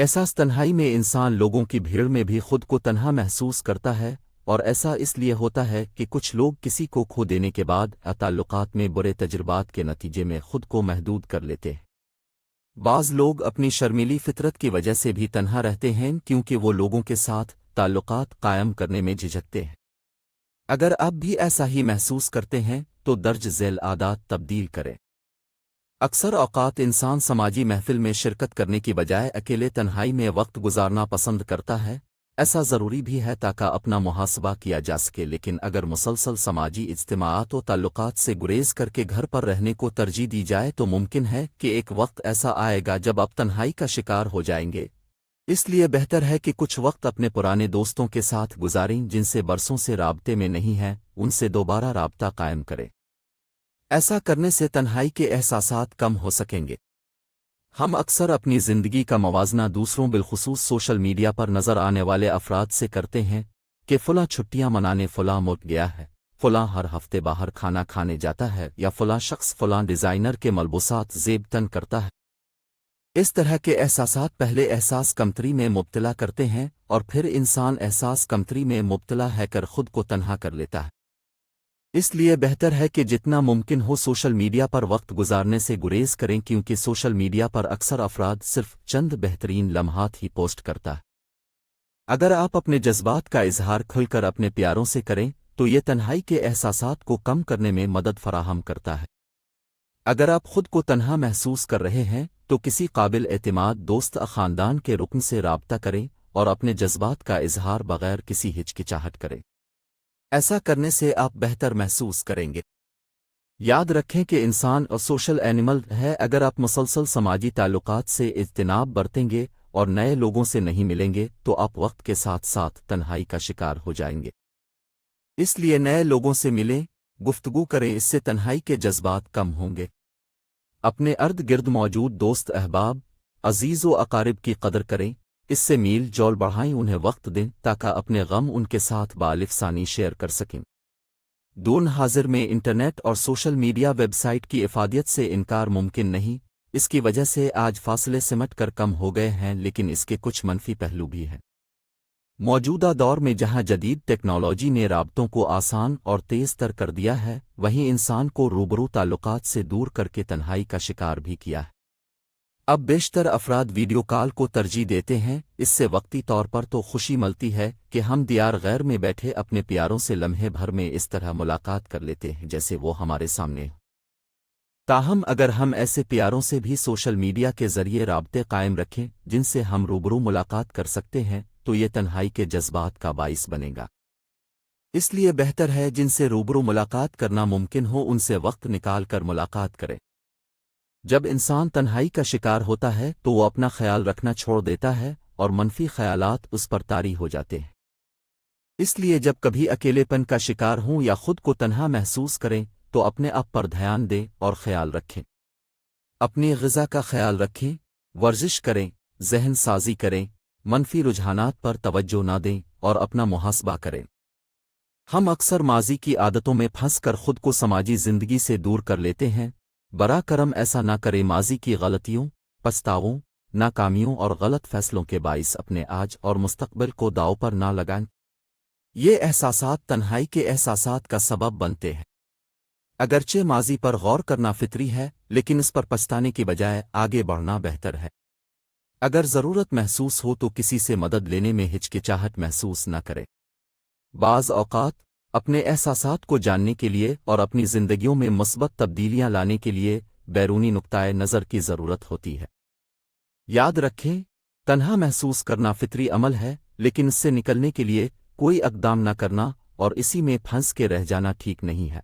احساس تنہائی میں انسان لوگوں کی بھیڑ میں بھی خود کو تنہا محسوس کرتا ہے، اور ایسا اس لیے ہوتا ہے کہ کچھ لوگ کسی کو کھو دینے کے بعد تعلقات میں برے تجربات کے نتیجے میں خود کو محدود کر لیتے ہیں۔ بعض لوگ اپنی شرمیلی فطرت کی وجہ سے بھی تنہا رہتے ہیں کیونکہ وہ لوگوں کے ساتھ تعلقات قائم کرنے میں جھجکتے ہیں۔ اگر آپ بھی ایسا ہی محسوس کرتے ہیں تو درج ذیل عادات تبدیل کریں۔ اکثر اوقات انسان سماجی محفل میں شرکت کرنے کی بجائے اکیلے تنہائی میں وقت گزارنا پسند کرتا ہے۔ ایسا ضروری بھی ہے تاکہ اپنا محاسبہ کیا جا سکے، لیکن اگر مسلسل سماجی اجتماعات و تعلقات سے گریز کر کے گھر پر رہنے کو ترجیح دی جائے تو ممکن ہے کہ ایک وقت ایسا آئے گا جب آپ تنہائی کا شکار ہو جائیں گے۔ اس لیے بہتر ہے کہ کچھ وقت اپنے پرانے دوستوں کے ساتھ گزاریں جن سے برسوں سے رابطے میں نہیں ہیں، ان سے دوبارہ رابطہ قائم کریں۔ ایسا کرنے سے تنہائی کے احساسات کم ہو سکیں گے۔ ہم اکثر اپنی زندگی کا موازنہ دوسروں بالخصوص سوشل میڈیا پر نظر آنے والے افراد سے کرتے ہیں کہ فلاں چھٹیاں منانے فلاں ملک گیا ہے، فلاں ہر ہفتے باہر کھانا کھانے جاتا ہے، یا فلاں شخص فلاں ڈیزائنر کے ملبوسات زیب تن کرتا ہے۔ اس طرح کے احساسات پہلے احساس کمتری میں مبتلا کرتے ہیں اور پھر انسان احساس کمتری میں مبتلا ہے کر خود کو تنہا کر لیتا ہے۔ اس لیے بہتر ہے کہ جتنا ممکن ہو سوشل میڈیا پر وقت گزارنے سے گریز کریں، کیونکہ سوشل میڈیا پر اکثر افراد صرف چند بہترین لمحات ہی پوسٹ کرتا ہے۔ اگر آپ اپنے جذبات کا اظہار کھل کر اپنے پیاروں سے کریں تو یہ تنہائی کے احساسات کو کم کرنے میں مدد فراہم کرتا ہے۔ اگر آپ خود کو تنہا محسوس کر رہے ہیں تو کسی قابل اعتماد دوست یا خاندان کے رکن سے رابطہ کریں اور اپنے جذبات کا اظہار بغیر کسی ہچکچاہٹ کریں۔ ایسا کرنے سے آپ بہتر محسوس کریں گے۔ یاد رکھیں کہ انسان اور سوشل اینیمل ہے۔ اگر آپ مسلسل سماجی تعلقات سے اجتناب برتیں گے اور نئے لوگوں سے نہیں ملیں گے تو آپ وقت کے ساتھ ساتھ تنہائی کا شکار ہو جائیں گے۔ اس لیے نئے لوگوں سے ملیں، گفتگو کریں، اس سے تنہائی کے جذبات کم ہوں گے۔ اپنے ارد گرد موجود دوست احباب، عزیز و اقارب کی قدر کریں، اس سے میل جول بڑھائیں، انہیں وقت دیں تاکہ اپنے غم ان کے ساتھ بالفسانی شیئر کر سکیں۔ دون حاضر میں انٹرنیٹ اور سوشل میڈیا ویب سائٹ کی افادیت سے انکار ممکن نہیں۔ اس کی وجہ سے آج فاصلے سمٹ کر کم ہو گئے ہیں، لیکن اس کے کچھ منفی پہلو بھی ہیں۔ موجودہ دور میں جہاں جدید ٹیکنالوجی نے رابطوں کو آسان اور تیز تر کر دیا ہے، وہیں انسان کو روبرو تعلقات سے دور کر کے تنہائی کا شکار بھی کیا ہے۔ اب بیشتر افراد ویڈیو کال کو ترجیح دیتے ہیں۔ اس سے وقتی طور پر تو خوشی ملتی ہے کہ ہم دیار غیر میں بیٹھے اپنے پیاروں سے لمحے بھر میں اس طرح ملاقات کر لیتے ہیں جیسے وہ ہمارے سامنے ہو۔ تاہم اگر ہم ایسے پیاروں سے بھی سوشل میڈیا کے ذریعے رابطے قائم رکھیں جن سے ہم روبرو ملاقات کر سکتے ہیں تو یہ تنہائی کے جذبات کا باعث بنے گا۔ اس لیے بہتر ہے جن سے روبرو ملاقات کرنا ممکن ہو ان سے وقت نکال کر ملاقات کریں۔ جب انسان تنہائی کا شکار ہوتا ہے تو وہ اپنا خیال رکھنا چھوڑ دیتا ہے اور منفی خیالات اس پر طاری ہو جاتے ہیں۔ اس لیے جب کبھی اکیلے پن کا شکار ہوں یا خود کو تنہا محسوس کریں تو اپنے آپ پر دھیان دیں اور خیال رکھیں۔ اپنی غذا کا خیال رکھیں، ورزش کریں، ذہن سازی کریں، منفی رجحانات پر توجہ نہ دیں اور اپنا محاسبہ کریں۔ ہم اکثر ماضی کی عادتوں میں پھنس کر خود کو سماجی زندگی سے دور کر لیتے ہیں۔ براہ کرم ایسا نہ کریں۔ ماضی کی غلطیوں، پچھتاووں، ناکامیوں اور غلط فیصلوں کے باعث اپنے آج اور مستقبل کو داؤ پر نہ لگائیں۔ یہ احساسات تنہائی کے احساسات کا سبب بنتے ہیں۔ اگرچہ ماضی پر غور کرنا فطری ہے، لیکن اس پر پچھتانے کی بجائے آگے بڑھنا بہتر ہے۔ اگر ضرورت محسوس ہو تو کسی سے مدد لینے میں ہچکچاہٹ محسوس نہ کریں۔ بعض اوقات اپنے احساسات کو جاننے کے لیے اور اپنی زندگیوں میں مثبت تبدیلیاں لانے کے لیے بیرونی نقطۂ نظر کی ضرورت ہوتی ہے۔ یاد رکھیں، تنہا محسوس کرنا فطری عمل ہے، لیکن اس سے نکلنے کے لیے کوئی اقدام نہ کرنا اور اسی میں پھنس کے رہ جانا ٹھیک نہیں ہے۔